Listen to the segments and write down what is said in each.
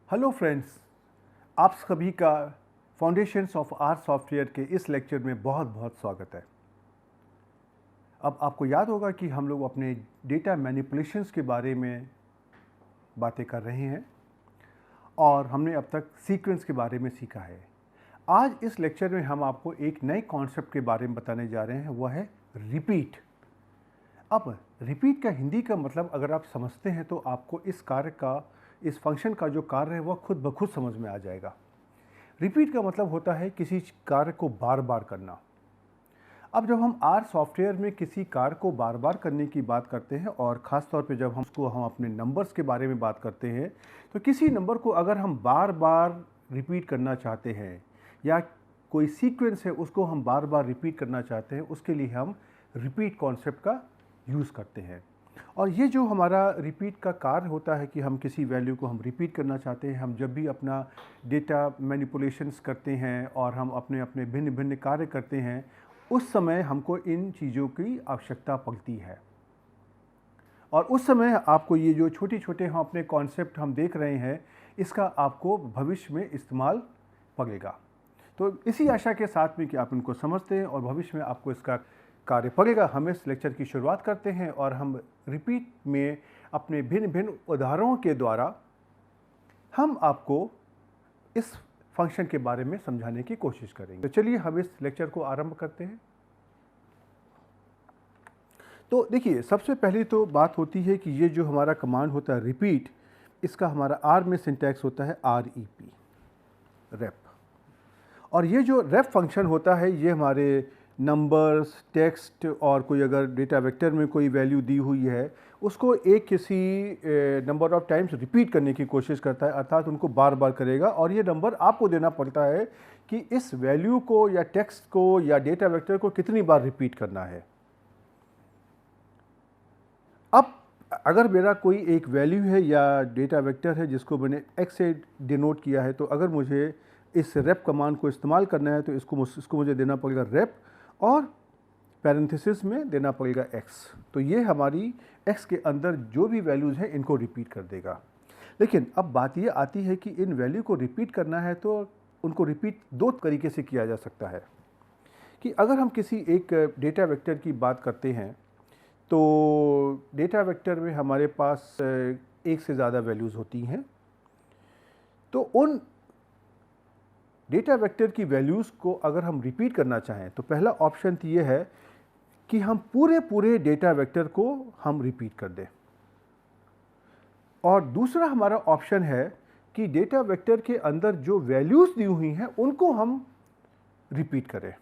Hello friends, आप सभी का फाउंडेशंस ऑफ आर सॉफ्टवेयर के इस लेक्चर में बहुत बहुत स्वागत है। अब आपको याद होगा कि हम लोग अपने डेटा मैनिपुलेशंस के बारे में बातें कर रहे हैं और हमने अब तक सीक्वेंस के बारे में सीखा है। आज इस लेक्चर में हम आपको एक नए कॉन्सेप्ट के बारे में बताने जा रहे हैं, वह है रिपीट। अब रिपीट का हिंदी का मतलब अगर आप समझते हैं तो आपको इस फंक्शन का जो कार्य है वह खुद ब खुद समझ में आ जाएगा। रिपीट का मतलब होता है किसी कार्य को बार बार करना। अब जब हम आर सॉफ्टवेयर में किसी कार्य को बार बार करने की बात करते हैं और ख़ास तौर पे जब हम अपने नंबर्स के बारे में बात करते हैं, तो किसी नंबर को अगर हम बार बार रिपीट करना चाहते हैं या कोई सीक्वेंस है उसको हम बार बार रिपीट करना चाहते हैं, उसके लिए हम रिपीट कॉन्सेप्ट का यूज़ करते हैं। और ये जो हमारा रिपीट का कार्य होता है कि हम किसी वैल्यू को हम रिपीट करना चाहते हैं, हम जब भी अपना डेटा मैनिपुलेशंस करते हैं और हम अपने अपने भिन्न भिन्न कार्य करते हैं, उस समय हमको इन चीज़ों की आवश्यकता पड़ती है। और उस समय आपको ये जो छोटे छोटे हम अपने कॉन्सेप्ट हम देख रहे हैं, इसका आपको भविष्य में इस्तेमाल पड़ेगा। तो इसी आशा के साथ में कि आप इनको समझते हैं और भविष्य में आपको इसका कार्य पड़ेगा, हम इस लेक्चर की शुरुआत करते हैं और हम रिपीट में अपने भिन्न भिन्न उदाहरणों के द्वारा हम आपको इस फंक्शन के बारे में समझाने की कोशिश करेंगे। तो चलिए हम इस लेक्चर को आरंभ करते हैं। तो देखिए, सबसे पहले तो बात होती है कि ये जो हमारा कमांड होता है रिपीट, इसका हमारा आर में सिंटैक्स होता है REP, रेप। और ये जो रेप फंक्शन होता है ये हमारे नंबर्स, टेक्स्ट और कोई अगर डेटा वेक्टर में कोई वैल्यू दी हुई है उसको एक किसी नंबर ऑफ टाइम्स रिपीट करने की कोशिश करता है, अर्थात उनको बार बार करेगा। और ये नंबर आपको देना पड़ता है कि इस वैल्यू को या टेक्स्ट को या डेटा वेक्टर को कितनी बार रिपीट करना है। अब अगर मेरा कोई एक वैल्यू है या डेटा वेक्टर है जिसको मैंने x से डिनोट किया है, तो अगर मुझे इस रेप कमांड को इस्तेमाल करना है तो इसको मुझे देना पड़ेगा रेप और पैरेंथेसिस में देना पड़ेगा x। तो ये हमारी x के अंदर जो भी वैल्यूज़ हैं इनको रिपीट कर देगा। लेकिन अब बात ये आती है कि इन वैल्यू को रिपीट करना है तो उनको रिपीट दो तरीके से किया जा सकता है। कि अगर हम किसी एक डेटा वेक्टर की बात करते हैं तो डेटा वेक्टर में हमारे पास एक से ज़्यादा वैल्यूज़ होती हैं। तो उन डेटा वेक्टर की वैल्यूज़ को अगर हम रिपीट करना चाहें तो पहला ऑप्शन तो ये है कि हम पूरे डेटा वेक्टर को हम रिपीट कर दें। और दूसरा हमारा ऑप्शन है कि डेटा वेक्टर के अंदर जो वैल्यूज़ दी हुई हैं उनको हम रिपीट करें।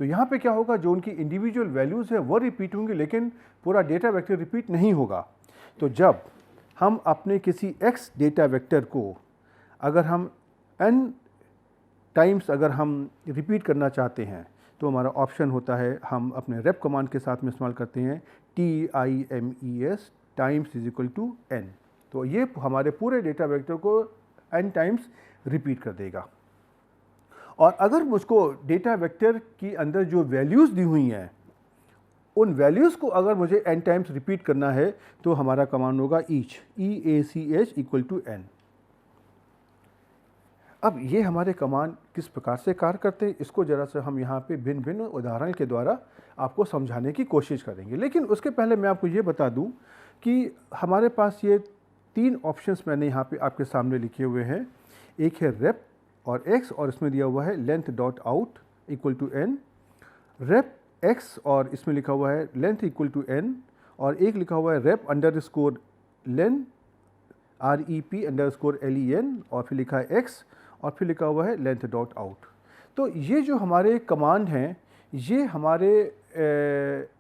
तो यहाँ पे क्या होगा, जो उनकी इंडिविजुअल वैल्यूज़ है वो रिपीट होंगी लेकिन पूरा डेटा वेक्टर रिपीट नहीं होगा। तो जब हम अपने किसी x डेटा वेक्टर को अगर हम n टाइम्स अगर हम रिपीट करना चाहते हैं तो हमारा ऑप्शन होता है, हम अपने रेप कमांड के साथ में इस्तेमाल करते हैं TIMES times is equal to n। तो ये हमारे पूरे डेटा वेक्टर को n टाइम्स रिपीट कर देगा। और अगर मुझको डेटा वेक्टर की अंदर जो वैल्यूज़ दी हुई हैं उन वैल्यूज़ को अगर मुझे n टाइम्स रिपीट करना है तो हमारा कमांड होगा each EACH equal to n। अब ये हमारे कमांड किस प्रकार से कार्य करते हैं इसको ज़रा सा हम यहाँ पे भिन्न भिन्न उदाहरण के द्वारा आपको समझाने की कोशिश करेंगे। लेकिन उसके पहले मैं आपको ये बता दूँ कि हमारे पास ये तीन ऑप्शंस मैंने यहाँ पे आपके सामने लिखे हुए हैं। एक है रेप और x और इसमें दिया हुआ है length dot out equal to n, rep x और इसमें लिखा हुआ है लेंथ इक्वल टू n, और एक लिखा हुआ है रेप अंडरस्कोर लेन REP अंडरस्कोर LEN और फिर लिखा है x और फिर लिखा हुआ है लेंथ डॉट आउट। तो ये जो हमारे कमांड हैं ये हमारे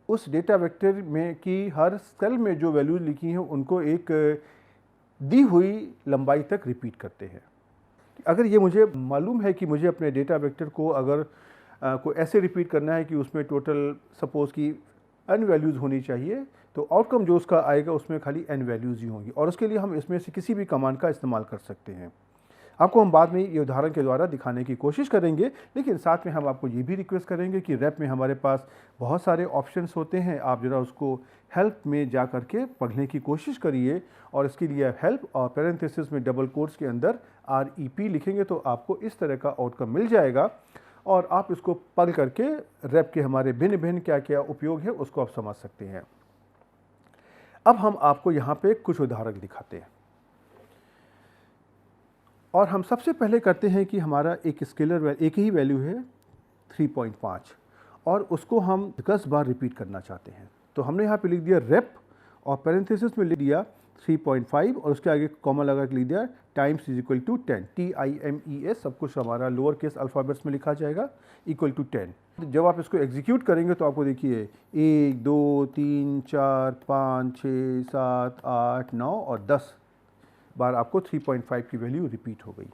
उस डेटा वेक्टर में की हर सेल में जो वैल्यूज लिखी हैं उनको एक दी हुई लंबाई तक रिपीट करते हैं। अगर ये मुझे मालूम है कि मुझे अपने डेटा वेक्टर को अगर को ऐसे रिपीट करना है कि उसमें टोटल सपोज़ कि n वैल्यूज़ होनी चाहिए, तो आउटकम जो उसका आएगा उसमें खाली n वैल्यूज़ ही होंगी और उसके लिए हम इसमें से किसी भी कमांड का इस्तेमाल कर सकते हैं। आपको हम बाद में ये उदाहरण के द्वारा दिखाने की कोशिश करेंगे, लेकिन साथ में हम आपको ये भी रिक्वेस्ट करेंगे कि रैप में हमारे पास बहुत सारे ऑप्शंस होते हैं, आप ज़रा उसको हेल्प में जा कर के पढ़ने की कोशिश करिए और इसके लिए हेल्प और पैरेंथेसिस में डबल कोट्स के अंदर REP लिखेंगे तो आपको इस तरह का आउटकम मिल जाएगा और आप इसको पढ़ करके रैप के हमारे भिन्न भिन्न क्या क्या उपयोग है उसको आप समझ सकते हैं। अब हम आपको यहाँ पे कुछ उदाहरण दिखाते हैं और हम सबसे पहले करते हैं कि हमारा एक स्केलर एक ही वैल्यू है 3.5 और उसको हम 10 बार रिपीट करना चाहते हैं। तो हमने यहाँ पे लिख दिया रेप और पैरेंथेसिस में लिख दिया 3.5 और उसके आगे कॉमा लगा के लिख दिया times is equal to 10, TIMES सब कुछ हमारा लोअर केस अल्फ़ाबेट्स में लिखा जाएगा इक्वल टू 10। जब आप इसको एग्जीक्यूट करेंगे तो आपको देखिए 1 2 3 4 5 6 7 8 9 और 10 बार आपको 3.5 की वैल्यू रिपीट हो गई।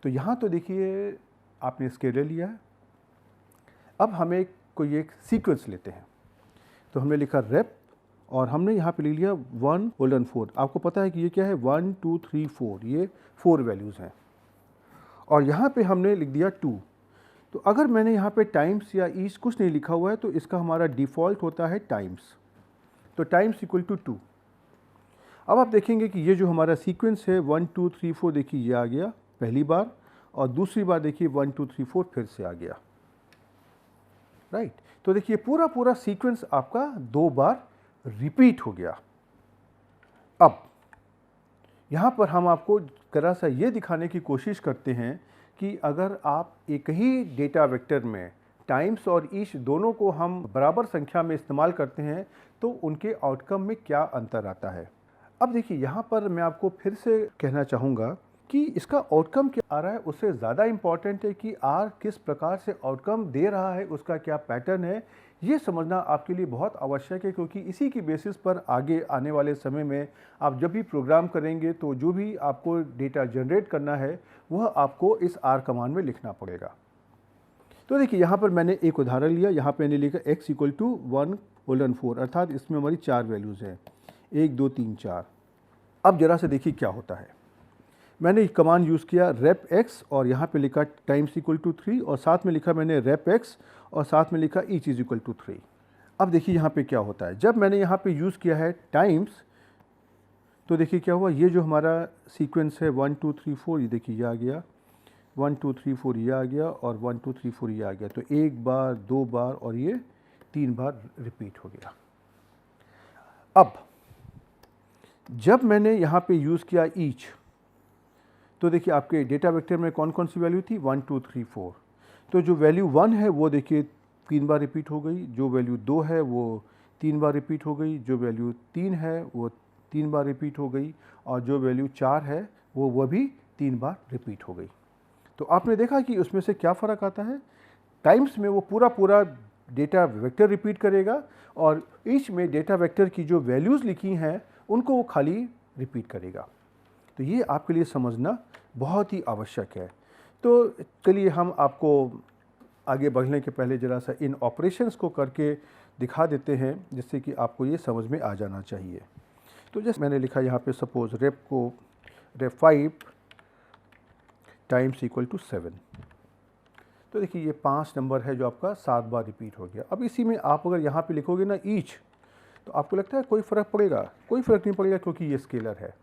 तो यहाँ तो देखिए आपने स्केलर लिया है। अब हमें कोई एक सीक्वेंस लेते हैं, तो हमने लिखा रेप और हमने यहाँ पे ले लिया 1:4। आपको पता है कि ये क्या है 1 2 3 4, ये 4 वैल्यूज़ हैं और यहाँ पे हमने लिख दिया 2। तो अगर मैंने यहाँ पे टाइम्स या ईच कुछ नहीं लिखा हुआ है तो इसका हमारा डिफ़ॉल्ट होता है टाइम्स, तो टाइम्स इक्वल टू 2। अब आप देखेंगे कि ये जो हमारा सीक्वेंस है 1 2 3 4 देखिए ये आ गया पहली बार और दूसरी बार देखिए 1 2 3 4 फिर से आ गया, राइट। तो देखिए पूरा सीक्वेंस आपका 2 बार रिपीट हो गया। अब यहाँ पर हम आपको जरा सा ये दिखाने की कोशिश करते हैं कि अगर आप एक ही डेटा वेक्टर में टाइम्स और ईच दोनों को हम बराबर संख्या में इस्तेमाल करते हैं तो उनके आउटकम में क्या अंतर आता है। अब देखिए यहाँ पर मैं आपको फिर से कहना चाहूँगा कि इसका आउटकम क्या आ रहा है उससे ज़्यादा इम्पॉर्टेंट है कि R किस प्रकार से आउटकम दे रहा है, उसका क्या पैटर्न है, ये समझना आपके लिए बहुत आवश्यक है, क्योंकि इसी की बेसिस पर आगे आने वाले समय में आप जब भी प्रोग्राम करेंगे तो जो भी आपको डेटा जनरेट करना है वह आपको इस R कमांड में लिखना पड़ेगा। तो देखिए यहाँ पर मैंने एक उदाहरण लिया, यहाँ पे मैंने लिखा x इक्वल टू 1:4 अर्थात इसमें हमारी 4 वैल्यूज़ हैं 1 2 3 4। अब जरा से देखिए क्या होता है। मैंने कमांड यूज़ किया रेप x और यहाँ पे लिखा टाइम्स इक्वल टू 3 और साथ में लिखा मैंने रेप x और साथ में लिखा ईच इज इक्वल टू 3। अब देखिए यहाँ पे क्या होता है, जब मैंने यहाँ पे यूज़ किया है टाइम्स तो देखिए क्या हुआ, ये जो हमारा सीक्वेंस है 1 2 3 4 ये देखिए ये आ गया 1 2 3 4 ये आ गया और 1 2 3 4 ये आ गया। तो एक बार 2 बार और ये 3 बार रिपीट हो गया। अब जब मैंने यहाँ पे यूज़ किया ईच तो देखिए आपके डेटा वेक्टर में कौन कौन सी वैल्यू थी 1 2 3 4। तो जो वैल्यू 1 है वो देखिए 3 बार रिपीट हो गई, जो वैल्यू 2 है वो 3 बार रिपीट हो गई, जो वैल्यू 3 है वो 3 बार रिपीट हो गई और जो वैल्यू 4 है वो भी 3 बार रिपीट हो गई। तो आपने देखा कि उसमें से क्या फ़र्क आता है, टाइम्स में वो पूरा डेटा वेक्टर रिपीट करेगा और ईच में डेटा वेक्टर की जो वैल्यूज़ लिखी हैं उनको वो खाली रिपीट करेगा। तो ये आपके लिए समझना बहुत ही आवश्यक है। तो चलिए हम आपको आगे बढ़ने के पहले ज़रा सा इन ऑपरेशंस को करके दिखा देते हैं जिससे कि आपको ये समझ में आ जाना चाहिए। तो जैसे मैंने लिखा यहाँ पे suppose rep 5 times equal to 7। तो देखिए ये 5 नंबर है जो आपका 7 बार रिपीट हो गया। अब इसी में आप अगर यहाँ पे लिखोगे ना ईच तो आपको लगता है कोई फ़र्क पड़ेगा, कोई फ़र्क नहीं पड़ेगा क्योंकि ये स्केलर है।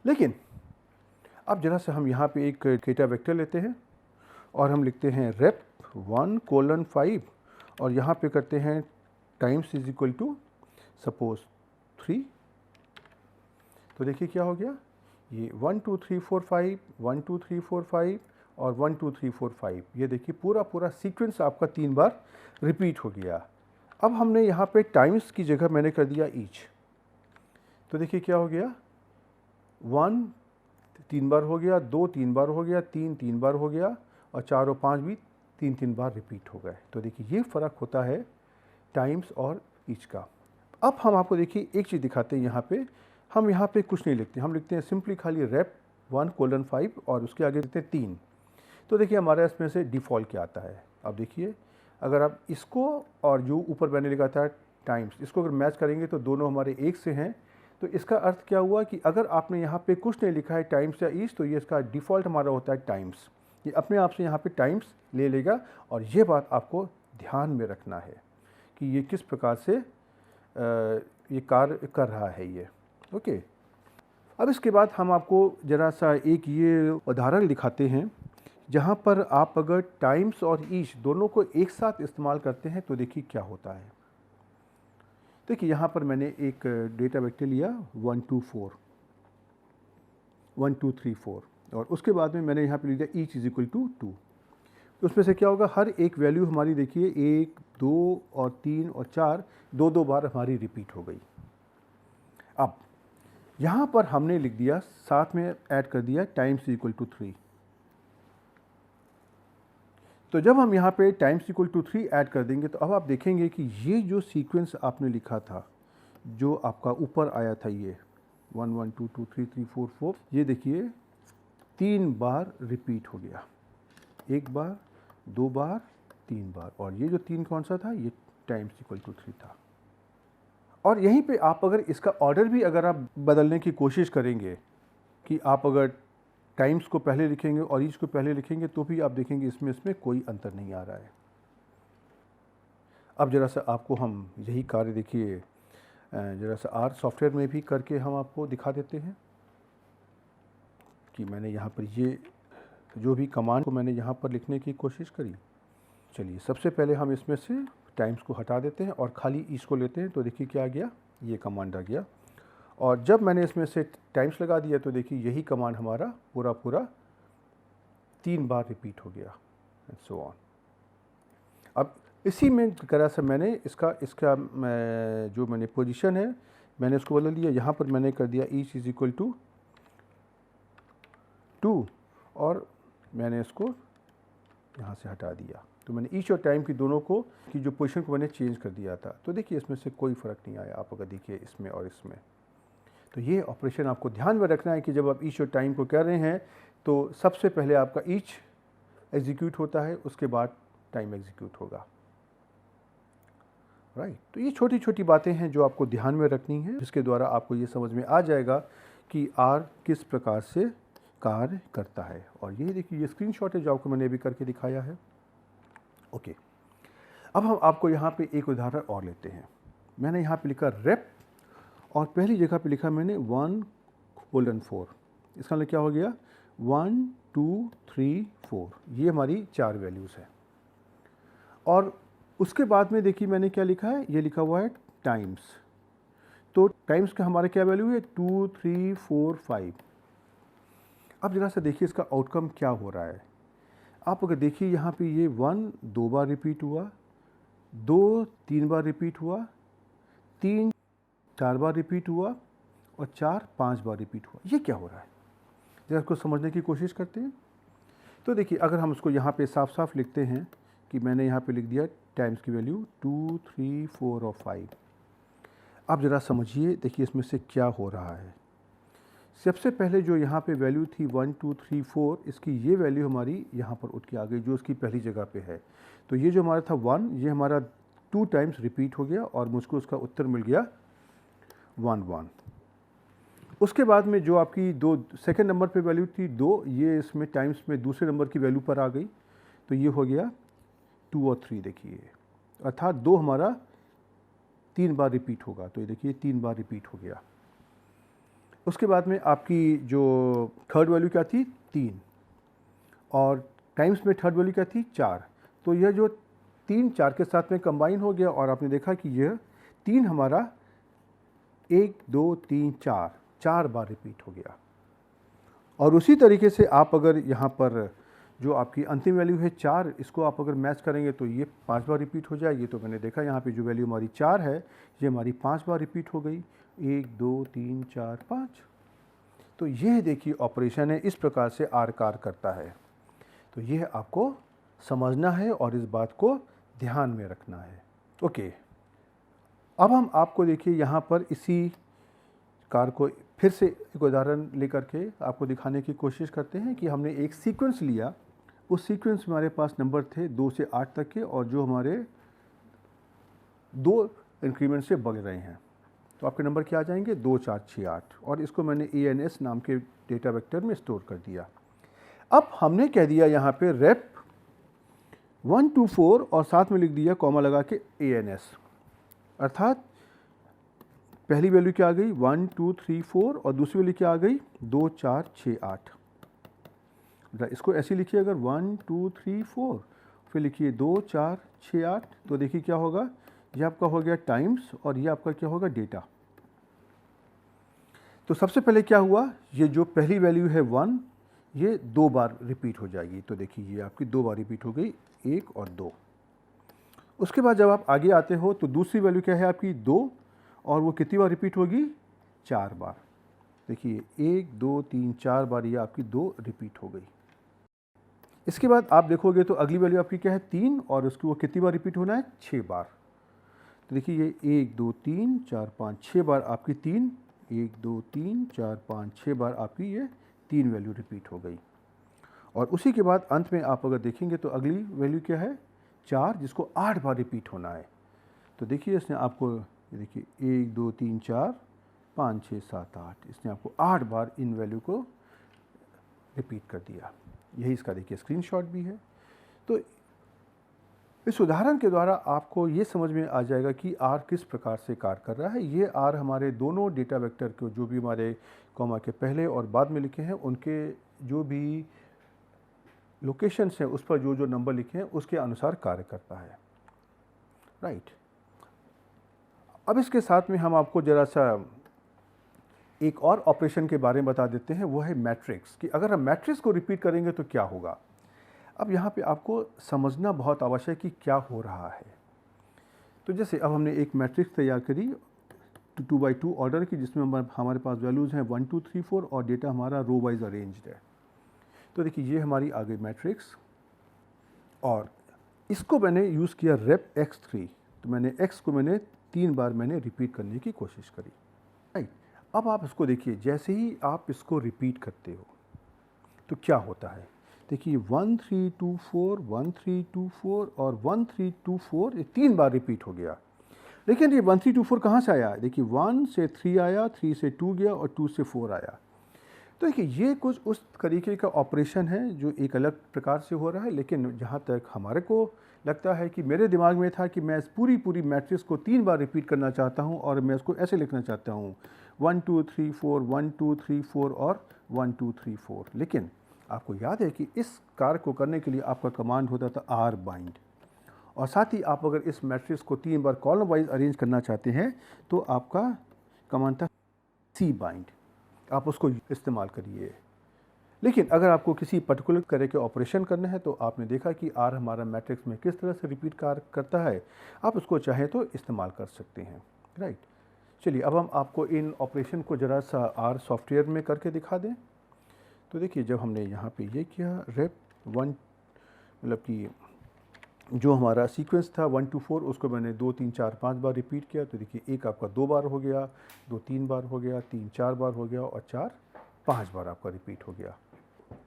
लेकिन अब जरा से हम यहाँ पे एक डेटा वेक्टर लेते हैं और हम लिखते हैं रेप 1:5 और यहाँ पे करते हैं times is equal to suppose 3। तो देखिए क्या हो गया, ये 1 2 3 4 5 1 2 3 4 5 और 1 2 3 4 5 ये देखिए पूरा सीक्वेंस आपका 3 बार रिपीट हो गया। अब हमने यहाँ पे टाइम्स की जगह मैंने कर दिया ईच। तो देखिए क्या हो गया, 1 3 बार हो गया, 2 3 बार हो गया, 3 3 बार हो गया और 4 और 5 भी 3 3 बार रिपीट हो गए। तो देखिए ये फ़र्क होता है टाइम्स और ईच का। अब हम आपको देखिए एक चीज़ दिखाते हैं, यहाँ पे हम यहाँ पे कुछ नहीं लिखते, हम लिखते हैं सिंपली खाली रेप 1:5 और उसके आगे लिखते हैं 3। तो देखिए हमारे इसमें से डिफ़ॉल्ट क्या आता है। अब देखिए अगर आप इसको और जो ऊपर मैंने लिखा था टाइम्स, इसको अगर मैच करेंगे तो दोनों हमारे एक से हैं। तो इसका अर्थ क्या हुआ कि अगर आपने यहाँ पे कुछ नहीं लिखा है टाइम्स या ईच, तो ये इसका डिफ़ॉल्ट हमारा होता है टाइम्स। ये अपने आप से यहाँ पे टाइम्स ले लेगा, और ये बात आपको ध्यान में रखना है कि ये किस प्रकार से ये कार्य कर रहा है ये। ओके, अब इसके बाद हम आपको ज़रा सा एक ये उदाहरण दिखाते हैं जहाँ पर आप अगर टाइम्स और ईच दोनों को एक साथ इस्तेमाल करते हैं तो देखिए क्या होता है। देखिए यहाँ पर मैंने एक डेटा वेक्टर लिया 1 2 4 1 2 3 4, और उसके बाद में मैंने यहाँ पे लिख दिया ईच इज इक्वल टू 2। उसमें से क्या होगा, हर एक वैल्यू हमारी देखिए 1 2 और 3 और 4 दो दो बार हमारी रिपीट हो गई। अब यहाँ पर हमने लिख दिया, साथ में ऐड कर दिया टाइम्स इक्वल टू 3। तो जब हम यहाँ पे टाइम्स इक्वल टू 3 ऐड कर देंगे तो अब आप देखेंगे कि ये जो सीक्वेंस आपने लिखा था, जो आपका ऊपर आया था, ये 1 1 2 2 3 3 4 4, ये देखिए 3 बार रिपीट हो गया। 1 बार, 2 बार, 3 बार, और ये जो 3 कौन सा था, ये टाइम्स इक्वल टू 3 था। और यहीं पे आप अगर इसका ऑर्डर भी अगर आप बदलने की कोशिश करेंगे कि आप अगर टाइम्स को पहले लिखेंगे और ईच को पहले लिखेंगे, तो भी आप देखेंगे इसमें कोई अंतर नहीं आ रहा है। अब ज़रा सा आपको हम यही कार्य देखिए ज़रा सा आर सॉफ्टवेयर में भी करके हम आपको दिखा देते हैं कि मैंने यहाँ पर ये जो भी कमांड को मैंने यहाँ पर लिखने की कोशिश करी। चलिए, सबसे पहले हम इसमें से टाइम्स को हटा देते हैं और खाली ईच को लेते हैं। तो देखिए क्या आ गया, ये कमांड आ गया। और जब मैंने इसमें से टाइम्स लगा दिया तो देखिए यही कमांड हमारा पूरा 3 बार रिपीट हो गया, एंड सो ऑन। अब इसी में तरह से मैंने इसका जो मैंने पोजीशन है मैंने इसको बदल दिया। यहाँ पर मैंने कर दिया ईच इज इक्वल टू 2, और मैंने इसको यहाँ से हटा दिया। तो मैंने ईच और टाइम की दोनों को की जो पोजीशन को मैंने चेंज कर दिया था। तो देखिए इसमें से कोई फ़र्क नहीं आया, आप अगर देखिए इसमें और इसमें। तो ये ऑपरेशन आपको ध्यान में रखना है कि जब आप ईच और टाइम को कर रहे हैं तो सबसे पहले आपका ईच एग्जीक्यूट होता है, उसके बाद टाइम एग्जीक्यूट होगा, राइट। तो ये छोटी छोटी बातें हैं जो आपको ध्यान में रखनी है, जिसके द्वारा आपको ये समझ में आ जाएगा कि आर किस प्रकार से कार्य करता है। और ये देखिए ये स्क्रीनशॉट है जो आपको मैंने अभी करके दिखाया है। ओके, अब हम आपको यहाँ पे एक उदाहरण और लेते हैं। मैंने यहाँ पे लिखा रेप, और पहली जगह पे लिखा मैंने 1:4। इसका मतलब क्या हो गया, 1 2 3 4, ये हमारी 4 वैल्यूज़ है। और उसके बाद में देखिए मैंने क्या लिखा है, ये लिखा हुआ है टाइम्स। तो टाइम्स का हमारा क्या वैल्यू है, 2 3 4 5। अब जरा सा देखिए इसका आउटकम क्या हो रहा है। आप अगर देखिए यहाँ पे ये 1 2 बार रिपीट हुआ, 2 3 बार रिपीट हुआ, 3 4 बार रिपीट हुआ, और 4 5 बार रिपीट हुआ। ये क्या हो रहा है, जरा इसको समझने की कोशिश करते हैं। तो देखिए अगर हम उसको यहाँ पे साफ साफ लिखते हैं कि मैंने यहाँ पे लिख दिया टाइम्स की वैल्यू 2 3 4 और 5। अब ज़रा समझिए, देखिए इसमें से क्या हो रहा है। सबसे पहले जो यहाँ पे वैल्यू थी 1 2 3 4, इसकी ये वैल्यू हमारी यहाँ पर उठ के आ गई जो उसकी पहली जगह पे है। तो ये जो हमारा था 1, ये हमारा 2 टाइम्स रिपीट हो गया, और मुझको उसका उत्तर मिल गया 1 1। उसके बाद में जो आपकी सेकंड नंबर पे वैल्यू थी 2, ये इसमें टाइम्स में दूसरे नंबर की वैल्यू पर आ गई। तो ये हो गया 2 और 3, देखिए अर्थात 2 हमारा 3 बार रिपीट होगा। तो ये देखिए 3 बार रिपीट हो गया। उसके बाद में आपकी जो थर्ड वैल्यू क्या थी, 3, और टाइम्स में थर्ड वैल्यू क्या थी, 4। तो यह जो 3 4 के साथ में कंबाइन हो गया, और आपने देखा कि यह 3 हमारा 1 2 3 4 बार रिपीट हो गया। और उसी तरीके से आप अगर यहाँ पर जो आपकी अंतिम वैल्यू है 4, इसको आप अगर मैच करेंगे तो ये 5 बार रिपीट हो जाएगी। तो मैंने देखा यहाँ पे जो वैल्यू हमारी 4 है, ये हमारी 5 बार रिपीट हो गई, 1 2 3 4 5। तो यह देखिए ऑपरेशन है, इस प्रकार से आर कार्य करता है। तो यह आपको समझना है और इस बात को ध्यान में रखना है। ओके, अब हम आपको देखिए यहाँ पर इसी कार्य को फिर से एक उदाहरण लेकर के आपको दिखाने की कोशिश करते हैं कि हमने एक सीक्वेंस लिया। उस सीक्वेंस में हमारे पास नंबर थे 2 से 8 तक के, और जो हमारे 2 इंक्रीमेंट से बढ़ रहे हैं। तो आपके नंबर क्या आ जाएंगे 2468 और इसको मैंने ANS नाम के डेटा वेक्टर में स्टोर कर दिया। अब हमने कह दिया यहाँ पे रेप 124 और साथ में लिख दिया कॉमा लगा के ANS, अर्थात पहली वैल्यू क्या आ गई 1 2 3 4 और दूसरी वैल्यू क्या आ गई 2468। इसको ऐसे लिखिए, अगर 1 2 3 4 फिर लिखिए 2468, तो देखिए क्या होगा, ये आपका हो गया टाइम्स और ये आपका क्या होगा डेटा। तो सबसे पहले क्या हुआ, ये जो पहली वैल्यू है 1 ये 2 बार रिपीट हो जाएगी। तो देखिए ये आपकी 2 बार रिपीट हो गई, 1 और 2। उसके बाद जब आप आगे आते हो तो दूसरी वैल्यू क्या है आपकी 2 और वो कितनी बार रिपीट होगी 4 बार। देखिए 1 2 3 4 बार ये आपकी 2 रिपीट हो गई। इसके बाद आप देखोगे तो अगली वैल्यू आपकी क्या है 3 और उसकी वो कितनी बार रिपीट होना है 6 बार। तो देखिए ये 1 2 3 4 5 6 बार आपकी 3, 1 2 3 4 5 6 बार आपकी ये 3 वैल्यू रिपीट हो गई। और उसी के बाद अंत में आप अगर देखेंगे तो अगली वैल्यू क्या है 4, जिसको 8 बार रिपीट होना है। तो देखिए इसने आपको देखिए 1 2 3 4 5 6 7 8, इसने आपको 8 बार इन वैल्यू को रिपीट कर दिया। यही इसका देखिए स्क्रीनशॉट भी है। तो इस उदाहरण के द्वारा आपको ये समझ में आ जाएगा कि R किस प्रकार से कार्य कर रहा है। ये R हमारे दोनों डेटा वेक्टर को जो भी हमारे कॉमा के पहले और बाद में लिखे हैं उनके जो भी लोकेशंस हैं उस पर जो जो नंबर लिखे हैं उसके अनुसार कार्य करता है, राइट। अब इसके साथ में हम आपको ज़रा सा एक और ऑपरेशन के बारे में बता देते हैं, वो है मैट्रिक्स, कि अगर हम मैट्रिक्स को रिपीट करेंगे तो क्या होगा। अब यहाँ पे आपको समझना बहुत आवश्यक है कि क्या हो रहा है। तो जैसे अब हमने एक मैट्रिक्स तैयार करी 2 by 2 ऑर्डर की, जिसमें हमारे पास वैल्यूज़ हैं 1 2 3 4 और डेटा हमारा रो वाइज अरेंज्ड है। तो देखिए ये हमारी आ गई मैट्रिक्स और इसको मैंने यूज़ किया रेप x3। तो मैंने x को मैंने 3 बार मैंने रिपीट करने की कोशिश करी, राइट। अब आप इसको देखिए, जैसे ही आप इसको रिपीट करते हो तो क्या होता है। देखिए 1 3 2 4 1 3 2 4 और 1 3 2 4 ये 3 बार रिपीट हो गया। लेकिन ये 1 3 2 4 कहाँ से आया, देखिए 1 से 3 आया, 3 से 2 गया और 2 से 4 आया। तो देखिए ये कुछ उस तरीके का ऑपरेशन है जो एक अलग प्रकार से हो रहा है, लेकिन जहाँ तक हमारे को लगता है कि मेरे दिमाग में था कि मैं इस पूरी मैट्रिक्स को 3 बार रिपीट करना चाहता हूँ और मैं इसको ऐसे लिखना चाहता हूँ 1 2 3 4 1 2 3 4 और 1 2 3 4। लेकिन आपको याद है कि इस कार्य को करने के लिए आपका कमांड होता था R बाइंड, और साथ ही आप अगर इस मैट्रिक्स को 3 बार कॉलम वाइज अरेंज करना चाहते हैं तो आपका कमांड था C बाइंड, आप उसको इस्तेमाल करिए। लेकिन अगर आपको किसी पर्टिकुलर तरह के ऑपरेशन करना है तो आपने देखा कि R हमारा मैट्रिक्स में किस तरह से रिपीट कार्य करता है, आप उसको चाहें तो इस्तेमाल कर सकते हैं, राइट। चलिए अब हम आपको इन ऑपरेशन को ज़रा सा R सॉफ्टवेयर में करके दिखा दें। तो देखिए जब हमने यहाँ पे ये किया रेप 1, मतलब कि जो हमारा सीक्वेंस था 1 2 4 उसको मैंने 2 3 4 5 बार रिपीट किया। तो देखिए एक आपका 2 बार हो गया, 2 3 बार हो गया, 3 4 बार हो गया और 4 5 बार आपका रिपीट हो गया।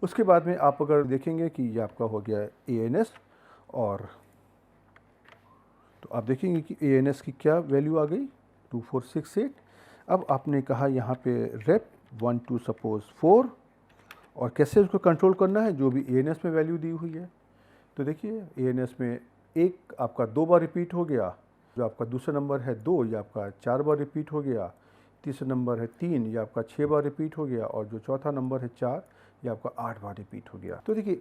उसके बाद में आप अगर देखेंगे कि ये आपका हो गया ANS, और तो आप देखेंगे कि ANS की क्या वैल्यू आ गई 2468। अब आपने कहा यहाँ पे रेप 1 2 सपोज 4 और कैसे उसको कंट्रोल करना है, जो भी ANS में वैल्यू दी हुई है। तो देखिए ANS में एक आपका 2 बार रिपीट हो गया, जो आपका दूसरा नंबर है 2 ये आपका 4 बार रिपीट हो गया, तीसरा नंबर है 3 ये आपका 6 बार रिपीट हो गया और जो चौथा नंबर है 4 ये आपका 8 बार रिपीट हो गया। तो देखिए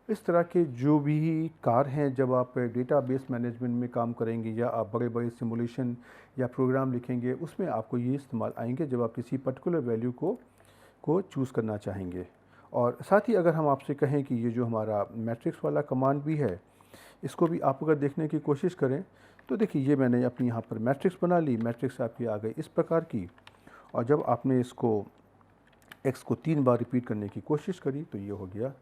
इस तरह के जो भी कार्य हैं जब आप डेटाबेस मैनेजमेंट में काम करेंगे या आप बड़े बड़े सिमुलेशन या प्रोग्राम लिखेंगे उसमें आपको ये इस्तेमाल आएंगे जब आप किसी पर्टिकुलर वैल्यू को चूज़ करना चाहेंगे। और साथ ही अगर हम आपसे कहें कि ये जो हमारा मैट्रिक्स वाला कमांड भी है इसको भी आप अगर देखने की कोशिश करें तो देखिए ये मैंने अपनी यहाँ पर मैट्रिक्स बना ली। मैट्रिक्स आपकी आ गई इस प्रकार की, और जब आपने इसको x को 3 बार रिपीट करने की कोशिश करी तो ये हो गया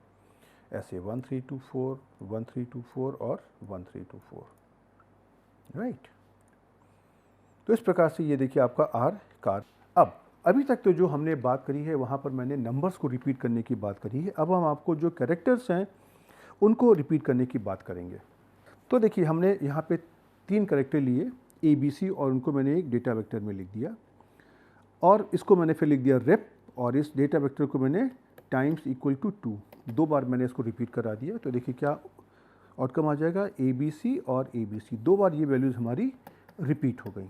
ऐसे 1 3 2 4 1 3 2 4 और 1 3 2 4, राइट। तो इस प्रकार से ये देखिए आपका R कार्य। अब अभी तक तो जो हमने बात करी है वहाँ पर मैंने नंबर्स को रिपीट करने की बात करी है। अब हम आपको जो कैरेक्टर्स हैं उनको रिपीट करने की बात करेंगे। तो देखिए हमने यहाँ पे 3 कैरेक्टर लिए, ABC और उनको मैंने एक डेटा वेक्टर में लिख दिया, और इसको मैंने फिर लिख दिया रेप, और इस डेटा वेक्टर को मैंने टाइम्स इक्वल टू 2, 2 बार मैंने इसको रिपीट करा दिया। तो देखिए क्या आउटकम आ जाएगा, ABC और ABC, 2 बार ये वैल्यूज़ हमारी रिपीट हो गई।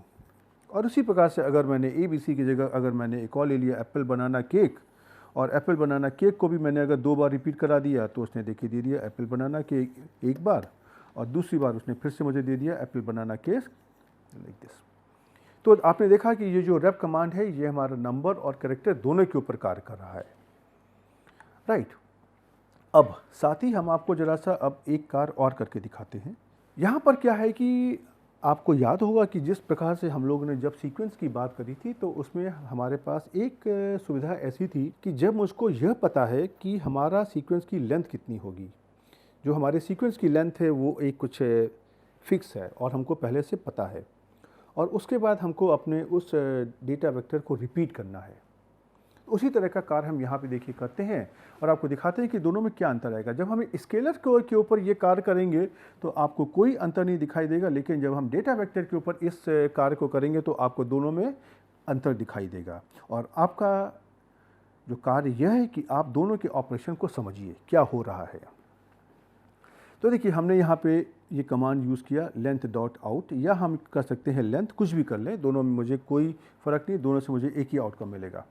और उसी प्रकार से अगर मैंने ABC की जगह अगर मैंने एक और ले लिया एप्पल बनाना केक, और एप्पल बनाना केक को भी मैंने अगर 2 बार रिपीट करा दिया, तो उसने देखिए दे दिया एप्पल बनाना केक एक बार, और दूसरी बार उसने फिर से मुझे दे दिया apple banana cake like this. तो आपने देखा कि ये जो रेप कमांड है ये हमारा नंबर और कैरेक्टर दोनों के ऊपर कार्य कर रहा है, राइट। अब साथ ही हम आपको ज़रा सा अब एक कार्य और करके दिखाते हैं। यहाँ पर क्या है कि आपको याद होगा कि जिस प्रकार से हम लोगों ने जब सीक्वेंस की बात करी थी, तो उसमें हमारे पास एक सुविधा ऐसी थी कि जब मुझको यह पता है कि हमारा सीक्वेंस की लेंथ कितनी होगी, जो हमारे सीक्वेंस की लेंथ है वो एक कुछ फिक्स है और हमको पहले से पता है, और उसके बाद हमको अपने उस डेटा वेक्टर को रिपीट करना है। उसी तरह का कार्य हम यहाँ पे देखिए करते हैं, और आपको दिखाते हैं कि दोनों में क्या अंतर आएगा। जब हम स्केलर के ऊपर ये कार्य करेंगे तो आपको कोई अंतर नहीं दिखाई देगा, लेकिन जब हम डेटा वेक्टर के ऊपर इस कार्य को करेंगे तो आपको दोनों में अंतर दिखाई देगा। और आपका जो कार्य यह है कि आप दोनों के ऑपरेशन को समझिए क्या हो रहा है। तो देखिए हमने यहाँ पे ये कमांड यूज़ किया लेंथ डॉट आउट, या हम कर सकते हैं लेंथ, कुछ भी कर लें, दोनों में मुझे कोई फ़र्क नहीं, दोनों से मुझे एक ही आउटकम मिलेगा।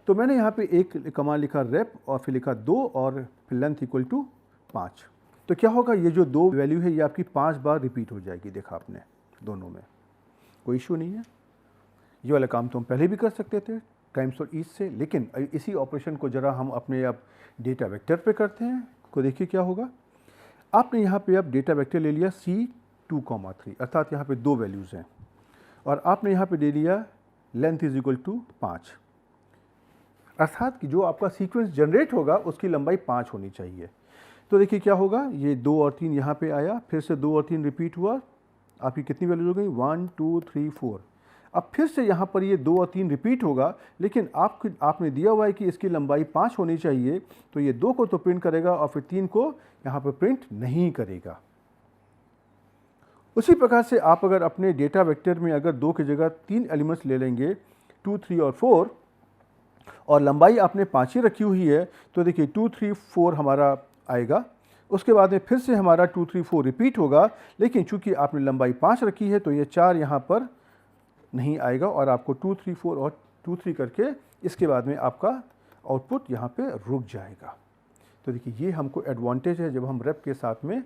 तो मैंने यहाँ पे एक कमांड लिखा रेप, और फिर लिखा 2, और फिर लेंथ इक्वल टू 5। तो क्या होगा, ये जो 2 वैल्यू है ये आपकी 5 बार रिपीट हो जाएगी। देखा आपने, दोनों में कोई इशू नहीं है। ये वाला काम तो हम पहले भी कर सकते थे टाइम्स और ईच से, लेकिन इसी ऑपरेशन को ज़रा हम अपने अब डेटा वेक्टर पे करते हैं। को देखिए क्या होगा, आपने यहाँ पे अब डेटा वेक्टर ले लिया C2,3, अर्थात यहाँ पे 2 वैल्यूज़ हैं, और आपने यहाँ पे दे दिया लेंथ इज इक्वल टू 5, अर्थात कि जो आपका सीक्वेंस जनरेट होगा उसकी लंबाई 5 होनी चाहिए। तो देखिए क्या होगा, ये 2 और 3 यहाँ पे आया, फिर से 2 और 3 रिपीट हुआ, आपकी कितनी वैल्यूज हो गई, 1 2 3 4। अब फिर से यहाँ पर ये 2 और 3 रिपीट होगा, लेकिन आपने दिया हुआ है कि इसकी लंबाई 5 होनी चाहिए, तो ये 2 को तो प्रिंट करेगा और फिर 3 को यहाँ पर प्रिंट नहीं करेगा। उसी प्रकार से आप अगर अपने डेटा वेक्टर में अगर 2 की जगह 3 एलिमेंट्स ले लेंगे, 2 3 और 4, और लंबाई आपने 5 ही रखी हुई है, तो देखिए 2 3 4 हमारा आएगा। उसके बाद में फिर से हमारा 2 3 4 रिपीट होगा, लेकिन चूंकि आपने लंबाई 5 रखी है तो ये 4 यहाँ पर नहीं आएगा, और आपको 2 3 4 और 2 3 करके इसके बाद में आपका आउटपुट यहाँ पे रुक जाएगा। तो देखिए ये हमको एडवांटेज है जब हम रेप के साथ में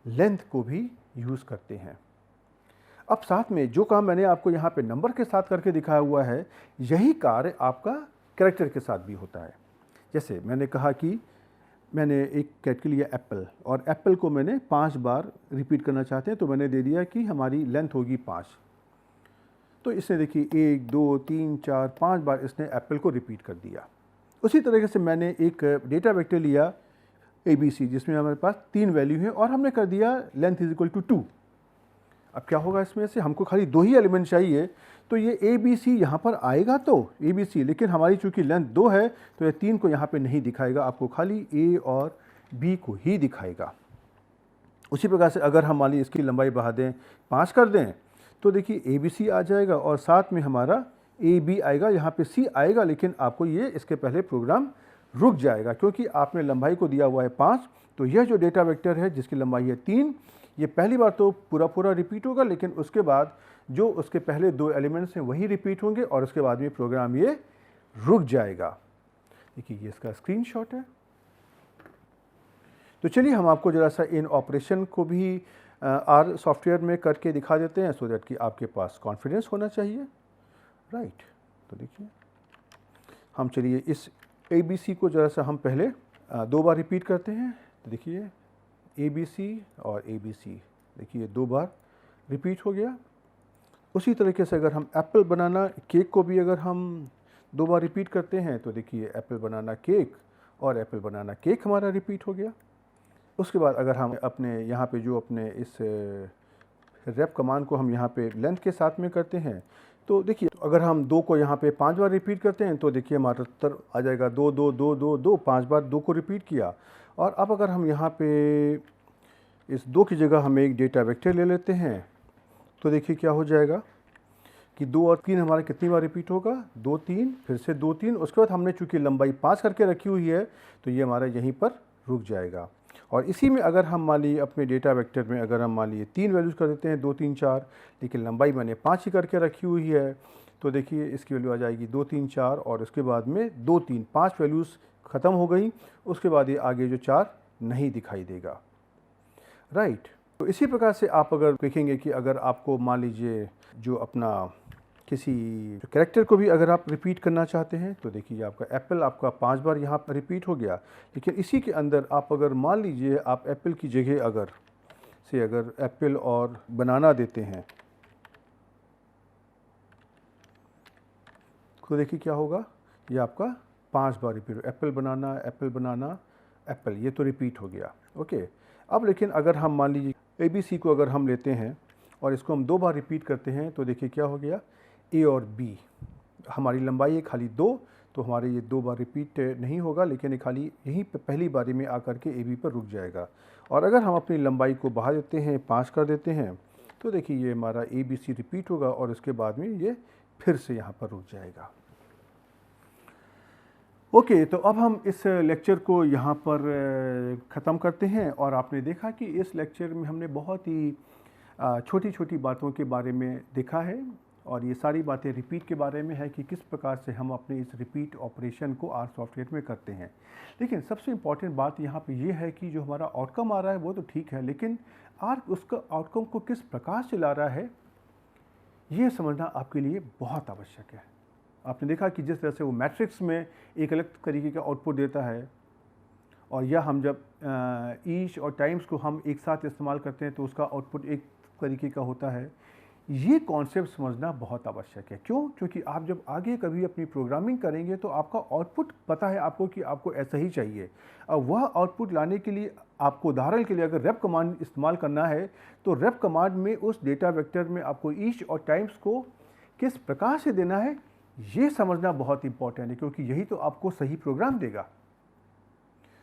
लेंथ को भी यूज़ करते हैं। अब साथ में जो काम मैंने आपको यहाँ पे नंबर के साथ करके दिखाया हुआ है, यही कार्य आपका कैरेक्टर के साथ भी होता है। जैसे मैंने कहा कि मैंने एक कैरेक्टर लिया एप्पल, और एप्पल को मैंने 5 बार रिपीट करना चाहते हैं, तो मैंने दे दिया कि हमारी लेंथ होगी 5। तो इसने देखिए 1 2 3 4 5 बार इसने एप्पल को रिपीट कर दिया। उसी तरीके से मैंने एक डेटा वेक्टर लिया ABC, जिसमें हमारे पास 3 वैल्यू है, और हमने कर दिया लेंथ इज इक्वल टू 2। अब क्या होगा, इसमें से हमको खाली 2 ही एलिमेंट चाहिए, तो ये ABC यहाँ पर आएगा तो ABC, लेकिन हमारी चूंकि लेंथ 2 है तो ये 3 को यहाँ पे नहीं दिखाएगा, आपको खाली A और B को ही दिखाएगा। उसी प्रकार से अगर हम मान ली इसकी लंबाई बढ़ा दें, 5 कर दें, तो देखिए ABC आ जाएगा और साथ में हमारा AB आएगा, यहाँ पे C आएगा, लेकिन आपको ये इसके पहले प्रोग्राम रुक जाएगा क्योंकि आपने लंबाई को दिया हुआ है 5। तो यह जो डेटा वेक्टर है जिसकी लंबाई है 3, ये पहली बार तो पूरा रिपीट होगा, लेकिन उसके बाद जो उसके पहले 2 एलिमेंट्स हैं वही रिपीट होंगे, और उसके बाद में प्रोग्राम ये रुक जाएगा। देखिए ये इसका स्क्रीनशॉट है। तो चलिए हम आपको ज़रा सा इन ऑपरेशन को भी आर सॉफ्टवेयर में करके दिखा देते हैं, सो दैट कि आपके पास कॉन्फिडेंस होना चाहिए, राइट। तो देखिए हम चलिए इस ABC को ज़रा सा हम पहले 2 बार रिपीट करते हैं। तो देखिए ABC और ABC, देखिए 2 बार रिपीट हो गया। उसी तरीके से अगर हम एप्पल बनाना केक को भी अगर हम 2 बार रिपीट करते हैं, तो देखिए एप्पल बनाना केक और एप्पल बनाना केक हमारा रिपीट हो गया। उसके बाद अगर हम अपने यहाँ पे जो अपने इस रेप कमांड को हम यहाँ पे लेंथ के साथ में करते हैं, तो देखिए अगर हम 2 को यहाँ पे 5 बार रिपीट करते हैं, तो देखिए हमारा उत्तर आ जाएगा 2 2 2 2 2, 5 बार 2 को रिपीट किया। और अब अगर हम यहाँ पे इस 2 की जगह हम एक डेटा वेक्टर ले लेते हैं, तो देखिए क्या हो जाएगा कि 2 और 3 हमारा कितनी बार रिपीट होगा, 2 3, फिर से 2 3, उसके बाद हमने चूंकि लंबाई 5 करके रखी हुई है तो ये हमारा यहीं पर रुक जाएगा। और इसी में अगर हम मान लीजिए अपने डेटा वेक्टर में अगर हम मान लीजिए 3 वैल्यूज़ कर देते हैं, 2 3 4, लेकिन लंबाई मैंने 5 ही करके रखी हुई है, तो देखिए इसकी वैल्यू आ जाएगी 2 3 4 और उसके बाद में 2 3, 5 वैल्यूज़ ख़त्म हो गई, उसके बाद ये आगे जो 4 नहीं दिखाई देगा, राइट। तो इसी प्रकार से आप अगर देखेंगे कि अगर आपको मान लीजिए जो अपना किसी कैरेक्टर को भी अगर आप रिपीट करना चाहते हैं तो देखिए आपका एप्पल आपका 5 बार यहाँ पर रिपीट हो गया, लेकिन इसी के अंदर आप अगर मान लीजिए आप एप्पल की जगह अगर एप्पल और बनाना देते हैं तो देखिए क्या होगा, ये आपका 5 बार रिपीट, एप्पल बनाना एप्पल, ये तो रिपीट हो गया। ओके, अब लेकिन अगर हम मान लीजिए ABC को अगर हम लेते हैं और इसको हम 2 बार रिपीट करते हैं तो देखिए क्या हो गया, A और B, हमारी लंबाई है खाली 2, तो हमारे ये 2 बार रिपीट नहीं होगा, लेकिन ये खाली यहीं पे पहली बारी में आकर के AB पर रुक जाएगा। और अगर हम अपनी लंबाई को बढ़ा देते हैं, 5 कर देते हैं, तो देखिए ये हमारा ABC रिपीट होगा और उसके बाद में ये फिर से यहाँ पर रुक जाएगा। ओके, तो अब हम इस लेक्चर को यहाँ पर ख़त्म करते हैं। और आपने देखा कि इस लेक्चर में हमने बहुत ही छोटी छोटी बातों के बारे में देखा है, और ये सारी बातें रिपीट के बारे में है कि किस प्रकार से हम अपने इस रिपीट ऑपरेशन को आर सॉफ्टवेयर में करते हैं। लेकिन सबसे इम्पॉर्टेंट बात यहाँ पे ये है कि जो हमारा आउटकम आ रहा है वो तो ठीक है, लेकिन आर उसका आउटकम को किस प्रकार से ला रहा है ये समझना आपके लिए बहुत आवश्यक है। आपने देखा कि जिस तरह से वो मैट्रिक्स में एक अलग तरीके का आउटपुट देता है, और या हम जब ईच और टाइम्स को हम एक साथ इस्तेमाल करते हैं तो उसका आउटपुट एक तरीके का होता है। ये कॉन्सेप्ट समझना बहुत आवश्यक है। क्यों? क्योंकि आप जब आगे कभी अपनी प्रोग्रामिंग करेंगे तो आपका आउटपुट पता है आपको कि आपको ऐसा ही चाहिए। अब वह आउटपुट लाने के लिए आपको उदाहरण के लिए अगर रेप कमांड इस्तेमाल करना है तो रेप कमांड में उस डेटा वेक्टर में आपको ईच और टाइम्स को किस प्रकार से देना है ये समझना बहुत इंपॉर्टेंट है, क्योंकि यही तो आपको सही प्रोग्राम देगा।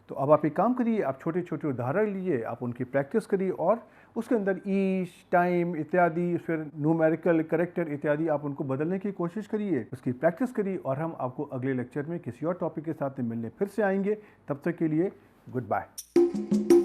तो अब आप एक काम करिए, आप छोटे छोटे उदाहरण लीजिए, आप उनकी प्रैक्टिस करिए और उसके अंदर ईच, टाइम इत्यादि, फिर न्यूमेरिकल कैरेक्टर इत्यादि आप उनको बदलने की कोशिश करिए, उसकी प्रैक्टिस करिए। और हम आपको अगले लेक्चर में किसी और टॉपिक के साथ मिलने फिर से आएंगे। तब तक के लिए गुड बाय।